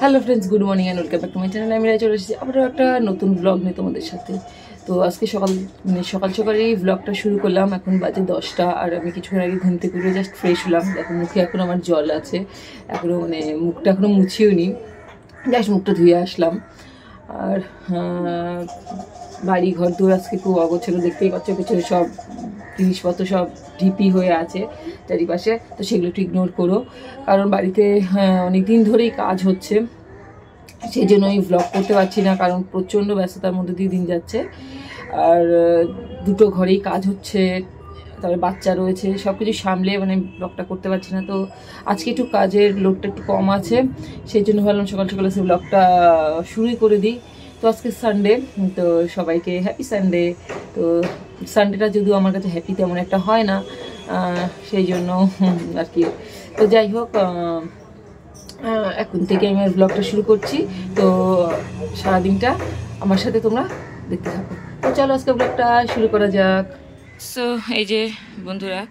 Hello friends, good morning and welcome back to my channel. আমি চলে এসেছি আবার একটা নতুন ব্লগ নিয়ে তোমাদের সাথে। তো আজকে সকাল সকালেই ব্লগটা শুরু করলাম। এখন বাজে 10টা আর আমি কিছুক্ষণ আগে ঘুম থেকে উঠে জাস্ট ফ্রেশ হলাম। এখন মুখে এখন আমার জল আছে, এখনও মুখটা এখনও মুছিও নি, জাস্ট মুখটা ধুয়ে আসলাম। আর বাড়ি ঘর দূর আজকে খুব অগোছালো, দেখতেই পাচ্ছ পেছনে সব জিনিসপত্র সব ঢিপি হয়ে আছে চারিপাশে। তো সেগুলো একটু ইগনোর করো, কারণ বাড়িতে অনেক দিন ধরেই কাজ হচ্ছে, সেই জন্য আমি ব্লগ করতে পারছি না, কারণ প্রচণ্ড ব্যস্ততার মধ্যে দিয়ে দিন যাচ্ছে। আর দুটো ঘরেই কাজ হচ্ছে, তারপরে বাচ্চা রয়েছে, সব কিছু সামলে ব্লগটা করতে পারছি না। তো আজকে একটু কাজের লোডটা একটু কম আছে, সেই জন্য ভাবলাম সকাল সকালে সে ব্লগটা শুরুই করে দিই। তো আজকে সানডে, তো সবাইকে হ্যাপি সানডে। তো সানডেটা যদিও আমার কাছে হ্যাপি তেমন একটা হয় না, সেই জন্য আর কি। তো যাই হোক, এখন থেকে আমি ব্লগটা শুরু করছি। তো সারাদিনটা আমার সাথে তোমরা দেখতে থাকো। তো চলো আজকে ব্লগটা শুরু করা যাক। সো এই যে বন্ধুরা,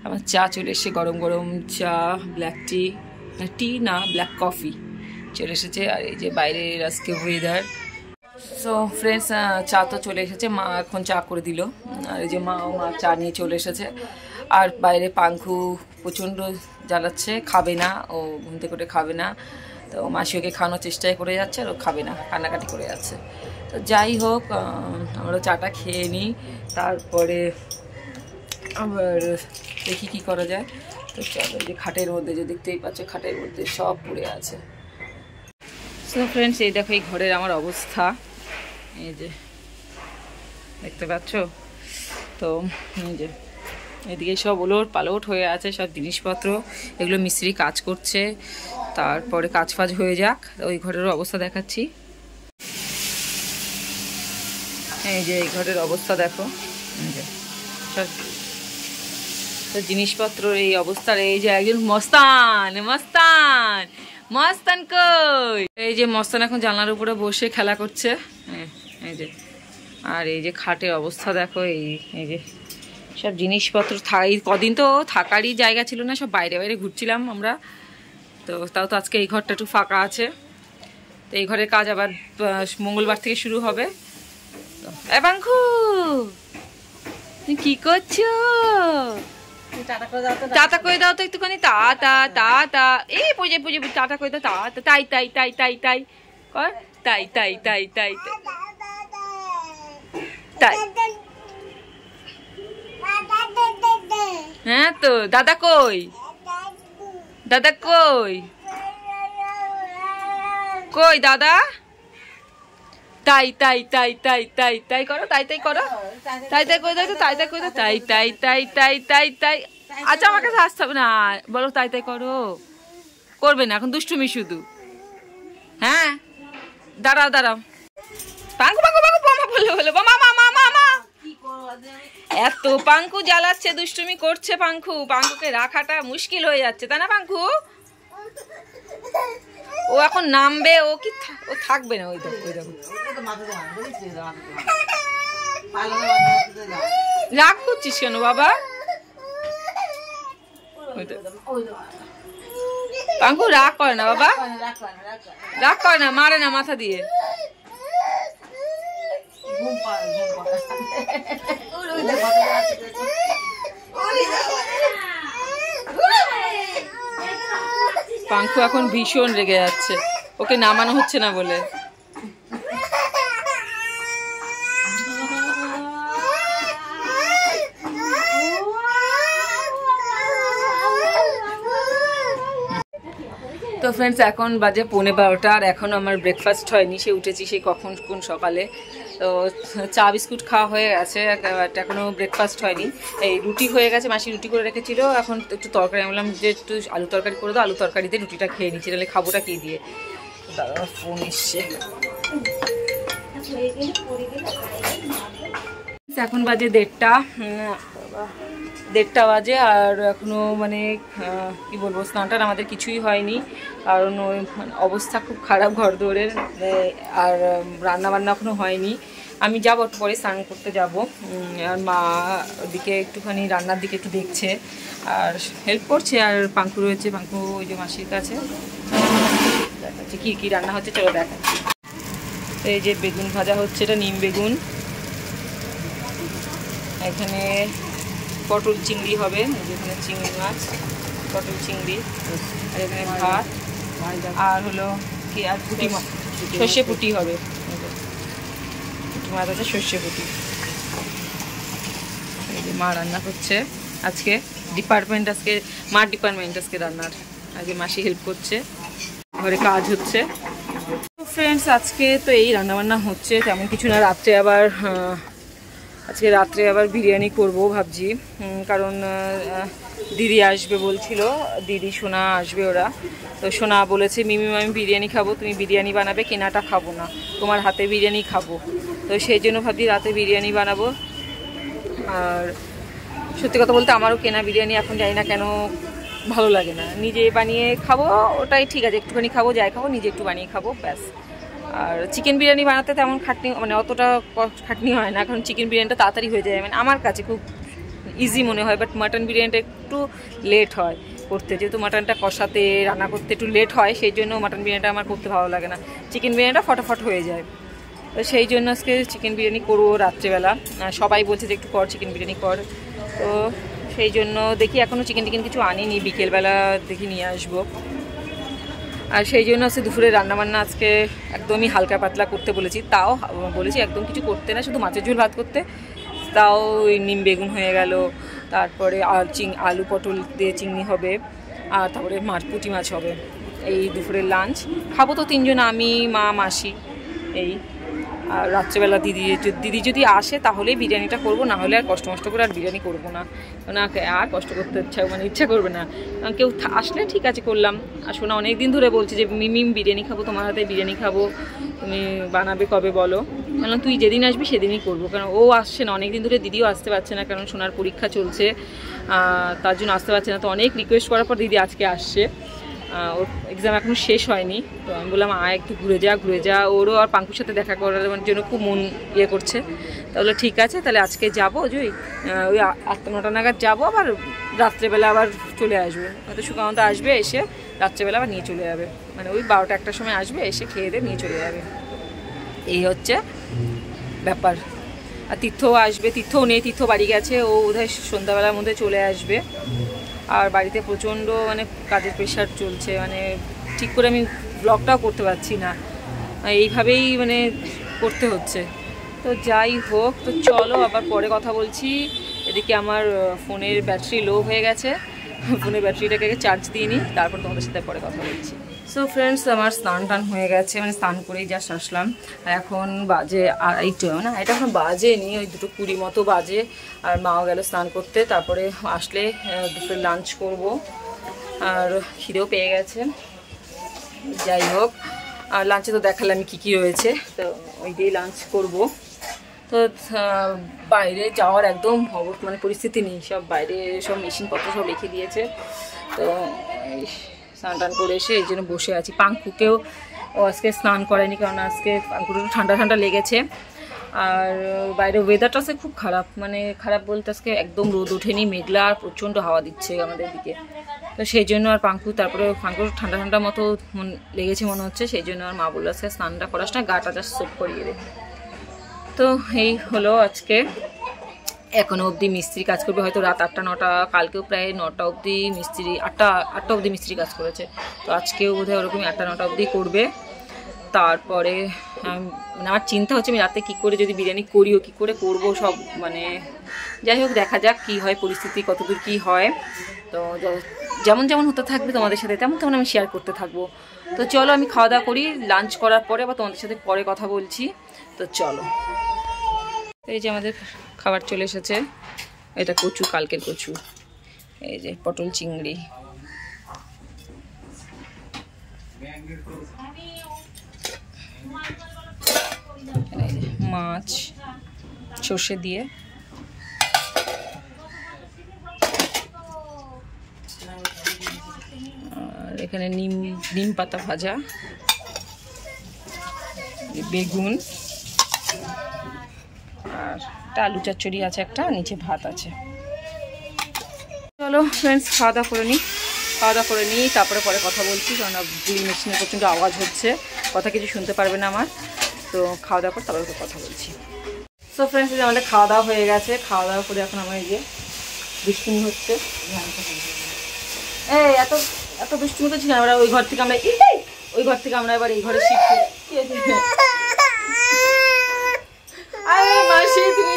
আমার চা চলে এসেছে, গরম গরম চা, ব্ল্যাক টি না ব্ল্যাক কফি চলে এসেছে। আর এই যে বাইরের আজকে ওয়েদার। সো ফ্রেন্ডস, চা তো চলে এসেছে, মা এখন চা করে দিল। আর এই যে মা চা নিয়ে চলে এসেছে। আর বাইরে পাঙ্খু প্রচণ্ড জ্বালাচ্ছে, খাবে না, ও ঘুম থেকে করে খাবে না। তো মাসি ওকে খাওয়ানোর চেষ্টাই করে যাচ্ছে, আর ও খাবে না, কান্নাকাটি করে যাচ্ছে। তো যাই হোক, আমরা চাটা খেয়ে নিই, তারপরে আবার দেখি কি করা যায়। তো চলো, এই যে খাটের মধ্যে যে দেখতেই পাচ্ছ, খাটের মধ্যে সব পড়ে আছে। সো ফ্রেন্ডস, এই দেখো এই ঘরের আমার অবস্থা, এই যে দেখতে পাচ্ছ। তো এই যে এদিকে সব ওলট পালট হয়ে আছে সব জিনিসপত্র, এগুলো মিস্ত্রি কাজ করছে, তারপরে কাজ ফাজ হয়ে যাক। ওই ঘরের অবস্থা দেখাচ্ছি। এই যে এই ঘরের অবস্থা দেখো, এই যে সব জিনিসপত্র এই অবস্থার। এই যে একজন মস্তান মস্তান মস্তান কই, এই যে মস্তান এখন জানলার উপরে বসে খেলা করছে, এই যে। আর এই যে খাটের অবস্থা দেখো, এই যে সব জিনিসপত্র কদিন তো থাকারই জায়গা ছিল না, সব বাইরে বাইরে ঘুরছিলাম আমরা। তো তাও তো আজকে এই ঘরটা একটু ফাঁকা আছে। তো এই ঘরের কাজ আবার মঙ্গলবার থেকে শুরু হবে। এ পাঙ্খু, তুমি কি করছো? টাটা করে দাও তো একটুখানি, তা তা তা তা, এই পুজো পুজো টাটা করে দাও, তা তাই তাই তাই তাই তাই কর, তাই তাই তাই তাই তাই। হ্যাঁ, তো দাদা কই, দাদা কই, কই দাদা? তাই তাই তাই তাই তাই তাই করো, তাই তাই করো, তাই তাই করে দাও, তাই তাই করে দাও, তাই তাই তাই তাই তাই তাই। আচ্ছা, আমার কাছে আসতে হবে না, বলো তাই তাই করো। করবে না এখন, দুষ্টুমি শুধু। হ্যাঁ, দাঁড়াও দাঁড়াও, পাঙ্কু পাঙ্কু পাঙ্কু, বোমা বললো বলো, বোমা মামা মামা। এত পাঙ্কু জ্বালাচ্ছে, দুষ্টুমি করছে পাঙ্কু, পাঙ্কুকে রাখাটা মুশকিল হয়ে যাচ্ছে, তাই না পাঙ্কু? ও এখন নামবে, ও কি ও থাকবে না। ওই দেখো, ওই দেখো, রাগ করছিস কেন বাবা? পাঙ্কু রাগ করে না বাবা, রাগ করে না, মারে না মাথা দিয়ে। পাঙ্কু এখন ভীষণ রেগে যাচ্ছে, ওকে নামানো হচ্ছে না বলে। তো ফ্রেন্ডস, এখন বাজে 11:15, আর এখন আমার ব্রেকফাস্ট হয়নি, সে উঠেছি সেই কোন সকালে। তো চা বিস্কুট খাওয়া হয়ে গেছে, এখনও ব্রেকফাস্ট হয়নি। এই রুটি হয়ে গেছে, মাসি রুটি করে রেখেছিল, এখন একটু তরকারি, আমি বললাম যে একটু আলু তরকারি করে দাও, আলু তরকারিতে রুটিটা খেয়ে নিচ্ছি, তাহলে খাবোটা কি দিয়ে। দাদা ফোন এসছে। এখন বাজে 1:30 বাজে, আর এখনো কি বলবো, স্নানটার আমাদের কিছুই হয়নি, কারণ ওই অবস্থা খুব খারাপ ঘর দৌড়ের, আর রান্না বান্না এখনো হয়নি। আমি যাব একটু পরে, স্নান করতে যাব। আর মা ওদিকে একটুখানি রান্নার দিকে একটু দেখছে আর হেল্প করছে। আর পাঙ্কু রয়েছে, পাঙ্কু ওই যে মাসির কাছে। দেখাচ্ছি কী কী রান্না হচ্ছে, চলো দেখাচ্ছি। এই যে বেগুন ভাজা হচ্ছে, এটা নিম বেগুন। এখানে পটল চিংড়ি হবে, যেখানে চিংড়ি মাছ, পটল চিংড়ি। আর এখানে ভাত, আর হলো কি আর পুঁটি মাছ, সর্ষে পুঁটি হবে, পুঁটি মাছ আছে, সর্ষে পুঁটি। এই যে মা রান্না করছে আজকে, মার ডিপার্টমেন্ট আজকে রান্নার। আজকে মাসি হেল্প করছে, ঘরে কাজ হচ্ছে। ফ্রেন্ডস, আজকে তো এই রান্নাবান্না হচ্ছে, তেমন কিছু না। আজকে রাত্রে আবার বিরিয়ানি করব ভাবছি, কারণ দিদি আসবে বলছিল, দিদি সোনা আসবে ওরা। তো সোনা বলেছে মিমি আমি বিরিয়ানি খাবো, তুমি বিরিয়ানি বানাবে, কেনাটা খাবো না, তোমার হাতে বিরিয়ানি খাবো। তো সেই জন্য ভাবছি রাতে বিরিয়ানি বানাবো। আর সত্যি কথা বলতে আমারও কেনা বিরিয়ানি এখন জানি না কেন ভালো লাগে না, নিজে বানিয়ে খাবো ওটাই ঠিক আছে, একটুখানি খাবো, যাই খাবো নিজে একটু বানিয়ে খাবো, ব্যাস। আর চিকেন বিরিয়ানি বানাতে তেমন খাটনি, মানে অতটা খাটনি হয় না, কারণ চিকেন বিরিয়ানিটা তাড়াতাড়ি হয়ে যায়, মানে আমার কাছে খুব ইজি মনে হয়। বাট মাটন বিরিয়ানিটা একটু লেট হয় করতে, যেহেতু মাটনটা কষাতে রান্না করতে একটু লেট হয়, সেই জন্য মাটন বিরিয়ানিটা আমার করতে ভালো লাগে না। চিকেন বিরিয়ানিটা ফটাফট হয়ে যায়, তো সেই জন্য আজকে চিকেন বিরিয়ানি করবো রাত্রেবেলা। সবাই বলছে যে একটু কর, চিকেন বিরিয়ানি কর, তো সেই জন্য দেখি, এখনও চিকেন টিকেন কিছু আনিনি, বিকেলবেলা দেখি নিয়ে আসবো। আর সেই জন্য আজকে দুপুরে রান্নাবান্না আজকে একদমই হালকা পাতলা করতে বলেছি, তাও বলেছি একদম কিছু করতে না, শুধু মাছের ঝোল ভাত করতে। তাও ওই নিম বেগুন হয়ে গেল, তারপরে আলু পটল দিয়ে চিংড়ি হবে, আর তারপরে পুঁটি মাছ হবে। এই দুপুরের লাঞ্চ খাবো তো তিনজন, আমি, মা, মাসি, এই। আর রাত্রেবেলা দিদি যদি আসে তাহলেই বিরিয়ানিটা করবো, না হলে আর কষ্ট করে আর বিরিয়ানি করবো না, আর কষ্ট করতে ইচ্ছা করবে না। কেউ আসলে ঠিক আছে করলাম। আর শোনা অনেক দিন ধরে বলছে যে মিমিম বিরিয়ানি খাবো, তোমার হাতে বিরিয়ানি খাবো, তুমি বানাবে কবে বলো। কারণ তুই যেদিন আসবি সেদিনই করবো, কারণ ও আসছে না অনেক দিন ধরে, দিদিও আসতে পারছে না, কারণ সোনার পরীক্ষা চলছে, তার জন্য আসতে পারছে না। তো অনেক রিকোয়েস্ট করার পর দিদি আজকে আসছে, ওর এক্সাম এখনও শেষ হয়নি। তো আমি বললাম একটু ঘুরে যা, ওরও আর পাঙ্কুর সাথে দেখা করার জন্য খুব মন ইয়ে করছে। তাহলে ঠিক আছে, তাহলে আজকে যাবো, ওই 8-9টা নাগাদ যাবো, আবার রাত্রেবেলা আবার চলে আসবে। হয়তো সুকান্ত আসবে, এসে রাত্রেবেলা আবার নিয়ে চলে যাবে, মানে ওই 12টা-1টার সময় আসবে, এসে খেয়ে দিয়ে নিয়ে চলে যাবে, এই হচ্ছে ব্যাপার। আর তীর্থও আসবে, তীর্থও নেই, তীর্থ বাড়ি গেছে, ও বোধহয় সন্ধ্যাবেলার মধ্যে চলে আসবে। আর বাড়িতে প্রচণ্ড মানে কাজের প্রেশার চলছে, মানে ঠিক করে আমি ব্লগটাও করতে পারছি না, এইভাবেই মানে করতে হচ্ছে। তো যাই হোক, তো চলো আবার পরে কথা বলছি। এদিকে আমার ফোনের ব্যাটারি লো হয়ে গেছে, ফোনের ব্যাটারিটাকে চার্জ দিয়ে নিই, তারপর তোমাদের সাথে পরে কথা বলছি। সো ফ্রেন্ডস, আমার স্নান টান হয়ে গেছে, মানে স্নান করেই জাস্ট আসলাম। আর এখন বাজে 2:30 না, এটা এখন বাজেনি, ওই 2:20 মতো বাজে। আর মাও গেল স্নান করতে, তারপরে আসলে দুপুরে লাঞ্চ করব, আর খিদেও পেয়ে গেছে। যাই হোক, আর লাঞ্চে তো দেখালাম কী রয়েছে, তো ওই দিয়েই লাঞ্চ করব। তো বাইরে যাওয়ার একদম মানে পরিস্থিতি নেই, সব বাইরে সব মেশিনপত্র সব রেখে দিয়েছে। তো স্নান টান করে এসে এই জন্য বসে আছি। পাঙ্কুকেও আজকে স্নান করেনি, কারণ আজকে পাঙ্কুর একটু ঠান্ডা লেগেছে। আর বাইরে ওয়েদারটা আজকে খুব খারাপ, মানে খারাপ বলতে আজকে একদম রোদ ওঠেনি, মেঘলা, আর প্রচণ্ড হাওয়া দিচ্ছে আমাদের দিকে। তো সেই জন্য আর পাঙ্কুর ঠান্ডা মতো লেগেছে মনে হচ্ছে, সেই জন্য আর মা বললো আজকে স্নানটা করাস না, গাটা জাস্ট সোপ করিয়ে দে। তো এই হলো আজকে। এখনও অবধি মিস্ত্রি কাজ করবে, হয়তো রাত 8-9টা, কালকেও প্রায় 9টা অবধি মিস্ত্রি, 8টা অবধি মিস্ত্রি কাজ করেছে। তো আজকেও বোধহয় ওরকমই 8-9টা অবধি করবে। তারপরে মানে আমার চিন্তা হচ্ছে আমি রাতে কী করে, যদি বিরিয়ানি করিও কী করে করবো সব, মানে যাই হোক দেখা যাক কী হয়, পরিস্থিতি কতদূর কী হয়। তো যেমন হতে থাকবে তোমাদের সাথে তেমন আমি শেয়ার করতে থাকবো। তো চলো আমি খাওয়া দাওয়া করি, লাঞ্চ করার পরে আবার তোমাদের সাথে পরে কথা বলছি। তো চলো, এই যে আমাদের খাবার চলে এসেছে, এটা কচু, কালকের কচু, এই যে পটল চিংড়ি, মাছ সর্ষে দিয়ে, আর এখানে নিম পাতা ভাজা, বেগুন, আর একটা আলু চচ্চড়ি আছে, একটা নিচে ভাত আছে। চলো ফ্রেন্ডস, খাওয়া দাওয়া করে নিই। খাওয়া দাওয়া করে নিই, তারপরে পরে কথা বলছি, কারণ ড্রিল মেশিনে প্রচণ্ড আওয়াজ হচ্ছে, কথা কিছু শুনতে পারবে না আমার। তো খাওয়া দাওয়া করে তারপরে কথা বলছি। সো ফ্রেন্ডস, আমাদের খাওয়া দাওয়া হয়ে গেছে। খাওয়া দাওয়া করে এখন আমার এই যে দুষ্টুমি হচ্ছে। এই এত এত দুষ্টুমি তো ছিল না, ওই ঘর থেকে আমরা এবার এই ঘরে শিফট। আরে মাসি, তুমি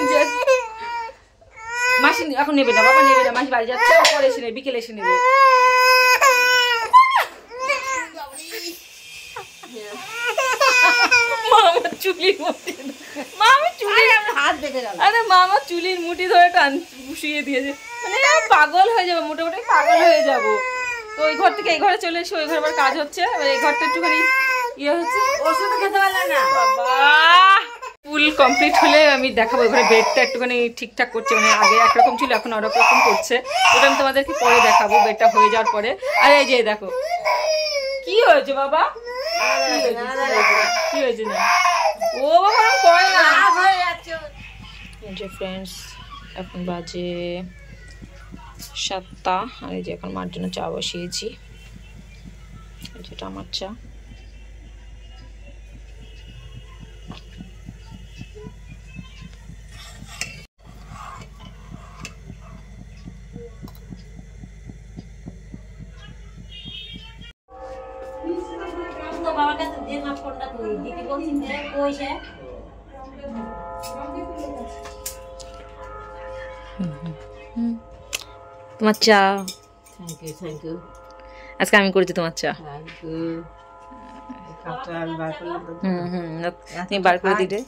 মাসি এখন নেবে না, বাবা নেবে না, মাসি বাড়ি যাচ্ছে, পরে এসে নেবে, বিকেলে এসে নেবে। মামা চুলির মুঠি, আরে মামা চুলির মুঠি ধরে টান শুয়ে দিয়েছে, মানে পাগল হয়ে যাবো, মোটামুটি পাগল হয়ে যাবো। তো ওই ঘর থেকে এই ঘরে চলে এসে ওই ঘর আবার কাজ হচ্ছে, এই ঘরটা একটুখানি ইয়ে হচ্ছে, ওষুধ খেতে পারলে না বাবা। ফুল কমপ্লিট হলে আমি দেখাবো। এখানে বেডটা একটুখানি ঠিকঠাক করছে, মানে আগে একরকম ছিল, এখন অনেক রকম করছে, ওটা আমি তোমাদেরকে পরে দেখাবো বেডটা হয়ে যাওয়ার পরে। আর এই যে দেখো কি হয়েছে বাবা, কি হয়েছে না, ও বাবা করে না। ফ্রেন্ডস, এখন বাজে 7টা, আর এই যে এখন মার জন্য চা বসিয়েছি, যেটা আমার চা। তোমার চা। Thank you. আজকে আমি করেছি তোমার চা। তুমি বার করে দিলে,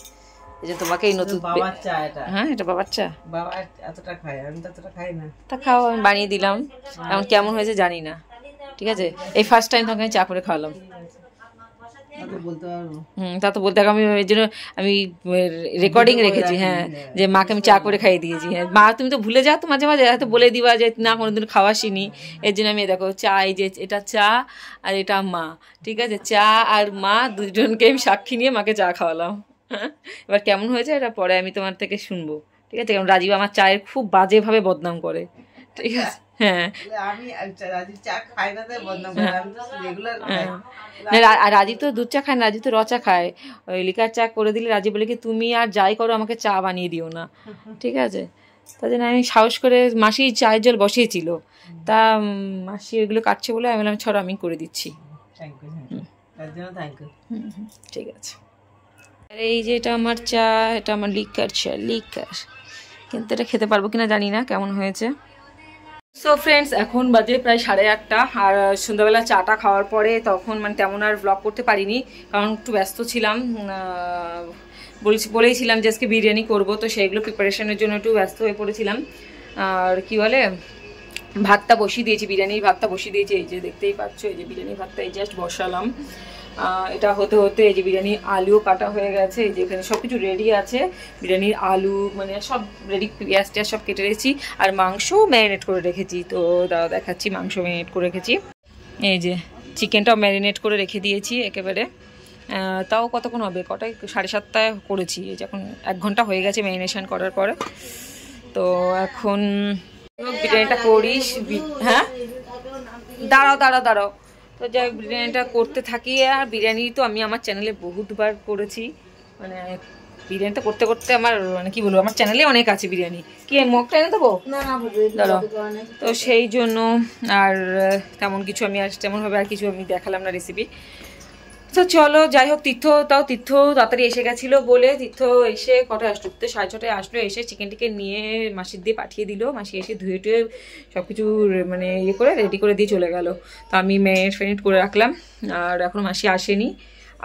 এই যে তোমাকে এই নতুন বাবার চা এটা। হ্যাঁ, এটা বাবার চা। বাবা এতটা খায়, আমি তো এতটা খাই না। তা খাও, আমি বানিয়ে দিলাম, এখন কেমন হয়েছে জানি না, ঠিক আছে। এই ফার্স্ট টাইম তোমাকে চা করে খাওয়ালাম। তা তো বলতে আমি এই জন্য আমি রেকর্ডিং রেখেছি, হ্যাঁ, যে মাকে আমি চা করে খাইয়ে দিয়েছি। হ্যাঁ মা, তুমি তো ভুলে যাও তো মাঝে মাঝে, হয়তো বলে দিবা যে না কোনোদিন খাওয়াসিনি, এর জন্য আমি দেখো চা, এই যে এটা চা আর এটা মা, ঠিক আছে, চা আর মা দুজনকে আমি সাক্ষী নিয়ে মাকে চা খাওয়ালাম। হ্যাঁ, এবার কেমন হয়েছে এটা পরে আমি তোমার থেকে শুনবো, ঠিক আছে। কারণ রাজীব আমার চায়ের খুব বাজেভাবে বদনাম করে, ঠিক আছে। হ্যাঁ, রাজীব তো দুধ চা খায় না, রাজীব তো র চা খায়। ওই লিকার চা করে দিলে রাজীব বলে কি তুমি আর যাই করো আমাকে চা বানিয়ে দিও না, ঠিক আছে। তার জন্য আমি সাহস করে, মাসি চায়ের জল বসিয়েছিল, তা মাসি এগুলো কাটছে বলে আমি বললাম ছড়ো আমি করে দিচ্ছি। ঠিক আছে। আর এই যে এটা আমার চা, এটা আমার লিকার চা, লিকার, কিন্তু এটা খেতে পারবো কিনা জানি না কেমন হয়েছে। সো ফ্রেন্ডস, এখন বাজে প্রায় 8:30, আর সন্ধ্যাবেলা চাটা খাওয়ার পরে তখন মানে তেমন আর ব্লগ করতে পারিনি, কারণ একটু ব্যস্ত ছিলাম। বলেইছিলাম যে আজকে বিরিয়ানি করবো, তো সেইগুলো প্রিপারেশনের জন্য একটু ব্যস্ত হয়ে পড়েছিলাম। আর কি বলে, ভাতটা বসিয়ে দিয়েছি, বিরিয়ানির ভাতটা বসিয়ে দিয়েছি, এই যে দেখতেই পাচ্ছ, এই যে বিরিয়ানির ভাতটা এই জাস্ট বসালাম। এটা হতে হতে এই যে বিরিয়ানির আলুও কাটা হয়ে গেছে, এই যে এখানে সব কিছু রেডি আছে, বিরিয়ানির আলু মানে সব রেডি, পেঁয়াজ টেয়াজ সব কেটে রেখেছি, আর মাংসও ম্যারিনেট করে রেখেছি। তো দাদা দেখাচ্ছি, মাংস ম্যারিনেট করে রেখেছি, এই যে চিকেনটাও ম্যারিনেট করে রেখে দিয়েছি একেবারে। তাও কতক্ষণ হবে, কটায় 7:30টায় করেছি, এই যে এখন 1 ঘন্টা হয়ে গেছে ম্যারিনেশন করার পরে। তো এখন বিরিয়ানিটা করিস। হ্যাঁ, দাঁড়াও। তো যাই বিরিয়ানিটা করতে থাকি। আর বিরিয়ানি তো আমি আমার চ্যানেলে বহুতবার করেছি, মানে বিরিয়ানিটা করতে করতে আমার মানে কি বলবো, আমার চ্যানেলে অনেক আছে বিরিয়ানি। কি মগটা এনে দেবো? দাঁড়াও। তো সেই জন্য আর তেমন কিছু আমি আর তেমনভাবে আর কিছু আমি দেখালাম না রেসিপি। তো চলো যাই হোক, তীর্থ তাড়াতাড়ি এসে গেছিলো বলে, তীর্থ এসে কটায় আসলো, 6:30টায় আসলো, এসে চিকেন টিকেন নিয়ে মাসির দিয়ে পাঠিয়ে দিল। মাসি এসে ধুয়ে টুয়ে সব কিছু মানে ইয়ে করে রেডি করে দিয়ে চলে গেল। তো আমি ম্যারিনেট করে রাখলাম, আর এখনও মাসি আসেনি।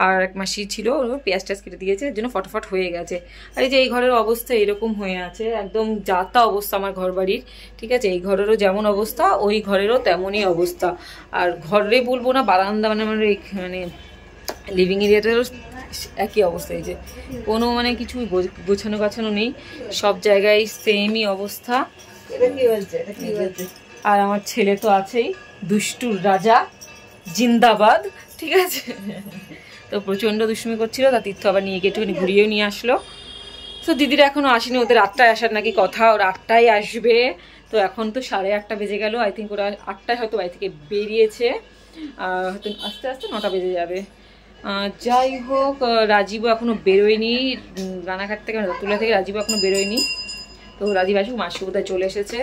আর এক মাসি ছিল, পেঁয়াজ টেয়াজ কেটে দিয়েছে, এর জন্য ফটাফট হয়ে গেছে। আর এই যে এই ঘরের অবস্থা এরকম হয়ে আছে, একদম যাতা অবস্থা আমার ঘর বাড়ির, ঠিক আছে। এই ঘরেরও যেমন অবস্থা, ওই ঘরেরও তেমনই অবস্থা। আর ঘরে বলবো না, বারান্দা মানে মানে লিভিং এরিয়াটারও একই অবস্থা। এই যে কোনো মানে কিছু গোছানো গাছানো নেই, সব জায়গায় সেমই অবস্থা। আর আমার ছেলে তো আছেই, দুষ্টুর রাজা জিন্দাবাদ, ঠিক আছে। তো প্রচণ্ড দুষ্টুমি করছিল, তা তীর্থ আবার নিয়ে গিয়ে একটুখানি ঘুরিয়েও নিয়ে আসলো। তো দিদিরা এখনও আসেনি, ওদের 8টায় আসার নাকি কথা, ওরা 8টায় আসবে। তো এখন তো 8:30 বেজে গেল। আই থিঙ্ক ওরা 8টায় হয়তো বাড়ি থেকে বেরিয়েছে, হয়তো আস্তে আস্তে 9টা বেজে যাবে। যাই হোক, রাজীবও এখনও বেরোয়নি রানাঘাট থেকে, তুলা থেকে রাজীবও এখনও বেরোয়নি। তো রাজীব আসুক, মাসি বোধহয় চলে এসেছে।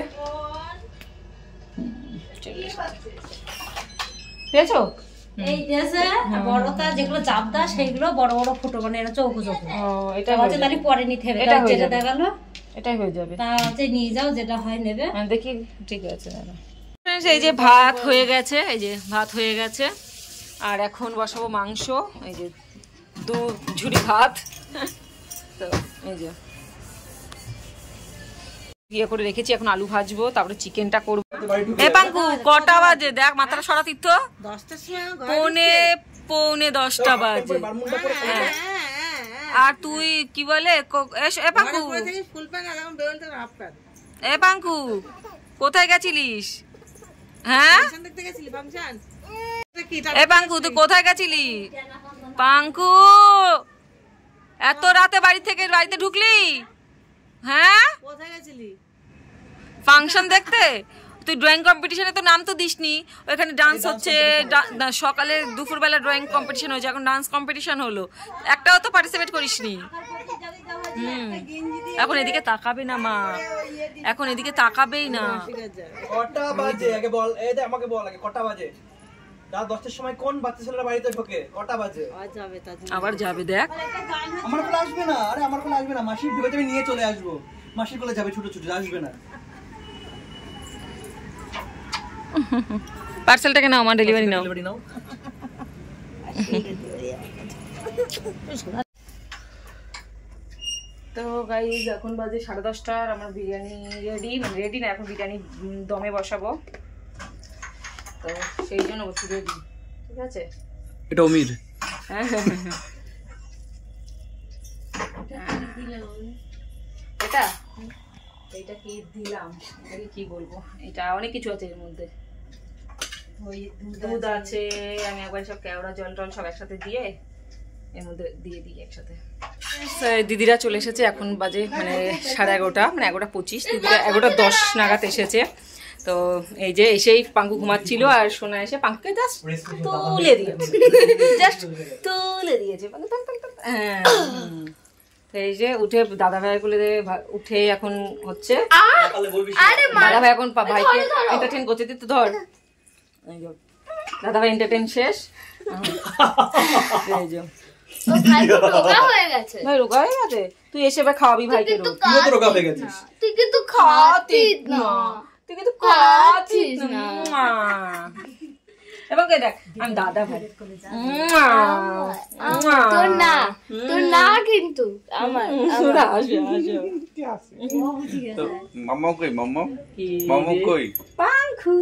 পেয়েছো? এই দেশে বড়টা যেগুলো চাপদা সেইগুলো বড় বড় ফুটো, মানে এটা চৌকো চৌকো। এটা হচ্ছে তাহলে পরে নিতে হবে, যেটা দেখালো এটাই হয়ে যাবে। তা হচ্ছে নিয়ে যাও, যেটা হয় নেবে। দেখি, ঠিক আছে দাদা। এই যে ভাত হয়ে গেছে, এই যে ভাত হয়ে গেছে, আর এখন বসাবো মাংস। এই যে 2 ঝুড়ি ভাত, তো এই যে ইয়ে করে রেখেছি। এখন আলু ভাজবো, তারপরে চিকেনটা করবো। এ পাঙ্কু, কটা বাজে দেখ, মাথাটা সরা তীর্থ। 10:45 বাজে। আর তুই কি বলে, এ পাঙ্কু, এ পাঙ্কু কোথায় গেছিলিস? হ্যাঁ এ পাঙ্কু, তুই কোথায় গেছিলি? পাঙ্কু, এত রাতে বাড়িতে ঢুকলি? হ্যাঁ, কোথায় গেছিলি? ফাংশন দেখতে। তুই ড্রয়িং কম্পিটিশনে তো নাম তো দিসনি। ওখানে ডান্স হচ্ছে, সকালে দুপুরবেলা ড্রয়িং কম্পিটিশন হয়েছে, এখন ডান্স কম্পিটিশন হলো, একটাও তো পার্টিসিপেট করিসনি। এখন এদিকে তাকাবে না মা, এখন এদিকে তাকাবেই না। কটা বাজে আগে বল, এই দে আমাকে বল আগে কটা বাজে। রাত 10টার সময় কোন বাচ্চা ছেলেরা বাড়িতে ঢোকে? কটা বাজে? আবার যাবে দেখ। আমার কোলে আসবে না, আরে আমার কোলে আসবে না, মাসির ঢুকে আমি নিয়ে চলে আসবো। মাসির কোলে যাবে, ছোট ছোট আসবে না। পার্সেলটাকে নাও, আমার ডেলিভারি নাও। তো গাইস, এখন বাজে 10:30, আর আমার বিরিয়ানি রেডি না, এখন বিরিয়ানি দমে বসাবো, তো সেই জন্য বলছি রেডি। ঠিক আছে, এটা অমির। হ্যাঁ, এটা কি দিলাম, এটাকে কি বলবো, এটা অনেক কিছু আছে এর মধ্যে। দুধ আছে, আমি একবার সব কেওড়া জল টল সব একসাথে দিয়ে এর মধ্যে দিয়ে দিই একসাথে। দিদিরা চলে এসেছে, এখন বাজে মানে 11:30, মানে 11:25। দিদিরা 11:10 নাগাদ এসেছে। তো এই যে এসেই পাঙ্কু ঘুমাচ্ছিল, আর সোনা এসে পাঙ্কুকে জাস্ট তুলে দিয়েছে। হ্যাঁ, এই যে উঠে দাদা ভাই কোলে উঠে এখন হচ্ছে, দাদা ভাই এখন ভাইকে এন্টারটেইন করছে। তুই তো ধর, দাদা ভাই এন্টারটেইন শেষ। এই যে রোগা হয়ে গেছে, তুই এসে খাওয়াবি ভাইকে। তুই কিন্তু খাওয়াতিস না। এবং দেখ, আমি দাদা ভাই তোর না কিন্তু আমার মাম্মা কই, মাম্মা কই? পাঙ্কু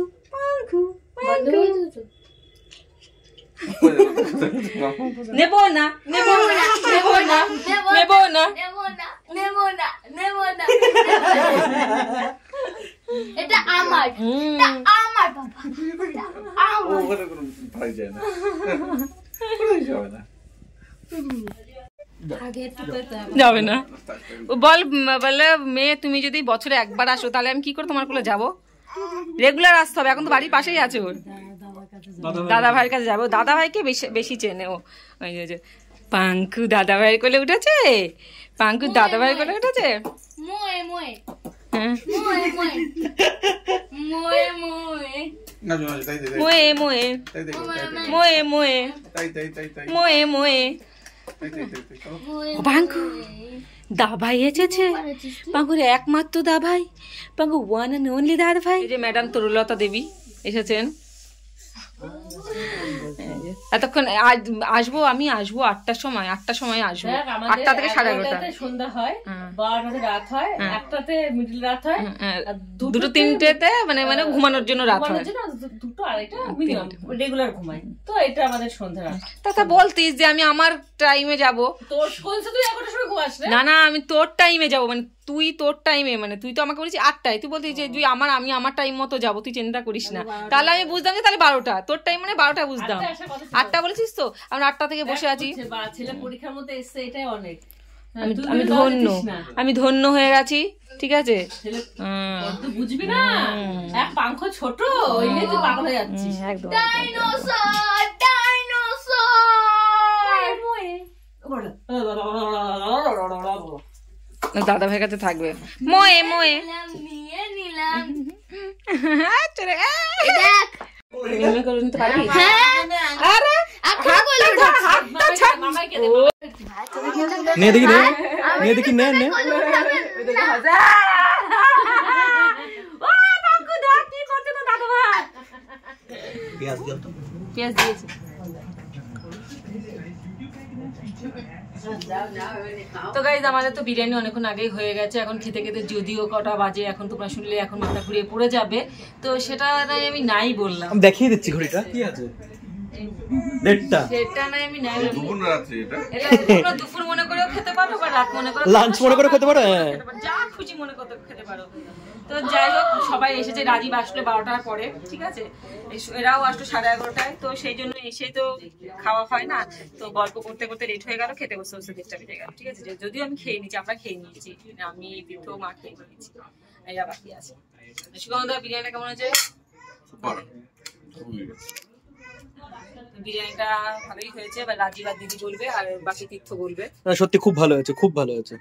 নেব না। এটা আমার যাবে না। বলে মেয়ে, তুমি যদি বছরে একবার আসো তাহলে আমি কি করে তোমার কোলে যাবো? রেগুলার আসতে হবে, এখন তো বাড়ির পাশেই আছে ওর। দাদা ভাইয়ের কাছে যাবো, দাদা ভাইকে বেশি চেনে ও। ওই যে পাঙ্কু দাদা ভাইয়ের কোলে উঠেছে, পাঙ্কু দাদা ভাইয়ের কোলে উঠেছে। পাঙ্কু দা ভাই এসেছে, পাঙ্কুর একমাত্র দা ভাই, পাঙ্কু ওয়ান অ্যান্ড অনলি দাদা ভাই। এই যে ম্যাডাম তরুলতা দেবী এসেছেন। এতক্ষণ আসবো, আমি আসবো 8টার সময় আসবো, 8টা থেকে 11:30 সন্ধ্যা হয়, 12টাতে রাত হয়, 1টাতে মিডল রাত হয়, 2টো 3টেতে মানে ঘুমানোর জন্য রাত হয়, 2টো 2:30 মিনিমাম রেগুলার ঘুমাই। তো এটা আমাদের সন্ধ্যা রাত। তা বলতিস যে আমি আমার টাইমে যাবো। তোর বলছে তুই 11টার সময় ঘুমাস না? না, আমি তোর টাইমে যাবো, মানে তুই তোর টাইমে, মানে তুই তো আমাকে বলেছিস 8টায়, তুই বলতিস যে তুই আমি আমার টাইম মতো যাবো, তুই চিন্তা করিস না। তাহলে আমি বুঝতাম যে তাহলে 12টা, তোর টাইম মানে 12টা বুঝতাম। 8টা বলেছিস তো, আমরা 8টা থেকে বসে আছি। ছেলে পরীক্ষার মধ্যে এসছে, এটাই অনেক। আমি ধন্য, আমি ধন্য হয়ে গেছি, ঠিক আছে? বুঝবি না, এক পাঙ্খ ছোট, ওই নিয়ে তুই পাগল হয়ে যাচ্ছিস। একদম ডাইনোসর ডাইনোসর দাদা ভাইয়ের কাছে থাকবে। মোয়ে মোয়ে নিয়ে নিলাম। চলে দেখ এমনি করে নিতে পারবি? আরে এখন বলো নে দেখি নে, নে দেখি নে নে। পেঁয়াজ দিও তো। পেঁয়াজ দিয়েছি। তো গাইজ আমাদের তো বিরিয়ানি অনেকক্ষণ আগেই হয়ে গেছে। এখন খেতে খেতে যদিও কটা বাজে এখন তোমরা শুনলে এখন মাথা ঘুরিয়ে পড়ে যাবে, তো সেটা আমি নাই বললাম। আমি দেখিয়ে দিচ্ছি ঘড়িটা কি আছে, 1:30টা। সেটা নাই আমি নাই বললাম। দুপুর রাত্রি এটা এটা তোমরা দুপুর মনে করেও খেতে পারো বা রাত মনে করে, লাঞ্চ মনে করে খেতে পারো, হ্যাঁ যা খুশি মনে করে খেতে পারো। তো যাই হোক, সবাই এসেছে, রাজীব আসলো 12টার পরে, ঠিক আছে? এরাও আসলো 11:30টায়। তো সেই জন্য এসেই তো খাওয়া হয় না, তো গল্প করতে করতে লেট হয়ে গেল, খেতে বসতে বসতে 1:30টা বেজে গেল, ঠিক আছে? যদিও আমি খেয়ে নিয়েছি, আমরা খেয়ে নিয়েছি, আমি পিঠো মা খেয়ে নিয়েছি, এরা বাকি আছে। সুগন্ধা বিরিয়ানি কেমন আছে? সুপার বিরিয়ানিটা ভালোই হয়েছে, এবার রাজীব আর দিদি বলবে আর বাকি তীর্থ বলবে। সত্যি খুব ভালো হয়েছে, খুব ভালো হয়েছে।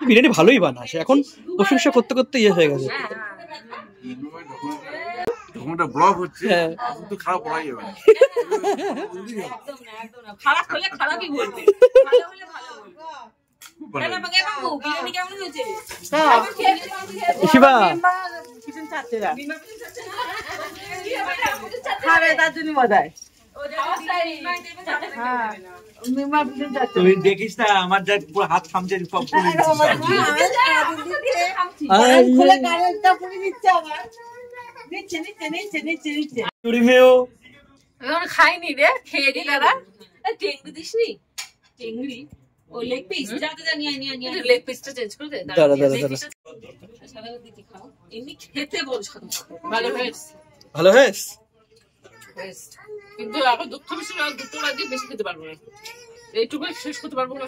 বিরিয়ানি ভালোই বানাসে, এখন প্রশংসা করতে করতে ইয়ে হয়ে গেছে। ডকুমেন্টটা ব্লগ হচ্ছে, কিন্তু খারাপ বলাই যাবে না। একদম না, একদম না। খারাপ হলে খারাপই বলবে, ভালো হলে ভালো বলবে। কেন বাবা বাবু বিরিয়ানি কেমন হয়েছে? শিবা কিচেন ছাড়ছে না, খাবে তার জন্য মজায়। তুই দেখিস না আমার যা পুরো হাত খামছে সব পুরো খাইনি রে, খেয়ে দি দাদা। টেংরি দিস নি? টেংরি ও লেগ পিস, যাতে জানি আনি আনি লেগ পিসটা চেঞ্জ করে দে। দাঁড়া দাঁড়া দাঁড়া, সাদা দিদি খাও, এমনি খেতে বল সাদা। ভালো হয়েছে, ভালো হয়েছে। কিন্তু আবার দুঃখ বেশি না, দুটো রাজ্যে বেশি খেতে পারবো না, এইটুকু শেষ করতে পারবো না।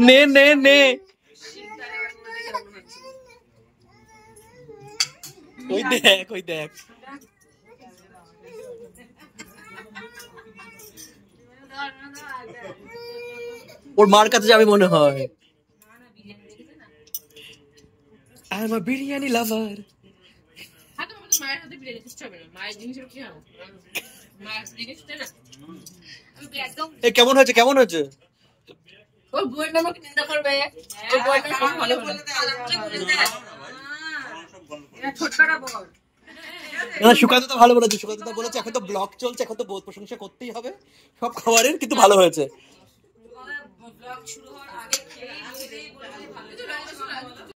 নে নে নে, ওই দেখ ওই দেখ। ওর মার কাছে যাবে মনে হয়। I'm a biryani lover. মায়ের হাতে বিরিয়ানি খেতে হবে না, মায়ের জিনিসের কি হয়, মায়ের জিনিস না। আমি একদম কেমন হয়েছে, কেমন হয়েছে? ওর বউয়ের নাম আমাকে নিন্দা করবে, ওর বউয়ের নাম সব ভালো বলে দেয়, এটা ছোটকাটা বল। না সুকান্ত তো ভালো বলেছে, সুকান্ত তো বলেছে এখন তো ব্লগ চলছে, এখন তো বহুত প্রশংসা করতেই হবে সব খাবারের, কিন্তু ভালো হয়েছে।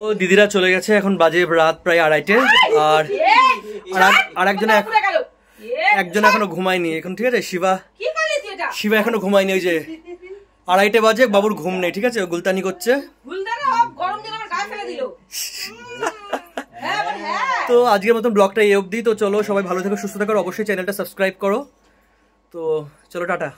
ও দিদিরা চলে গেছে, এখন বাজে রাত প্রায় 2:30, আর একজন এখনো ঘুমায়নি এখন, ঠিক আছে? শিবা এখনো ঘুমায়নি, ওই যে 2:30 বাজে, বাবুর ঘুম নেই, ঠিক আছে? ও গুলতানি করছে। তো আজকের মতন ব্লগটা এই অবধি। তো চলো সবাই ভালো থেকো, সুস্থ থাকো, অবশ্যই চ্যানেলটা সাবস্ক্রাইব করো। তো চলো টাটা।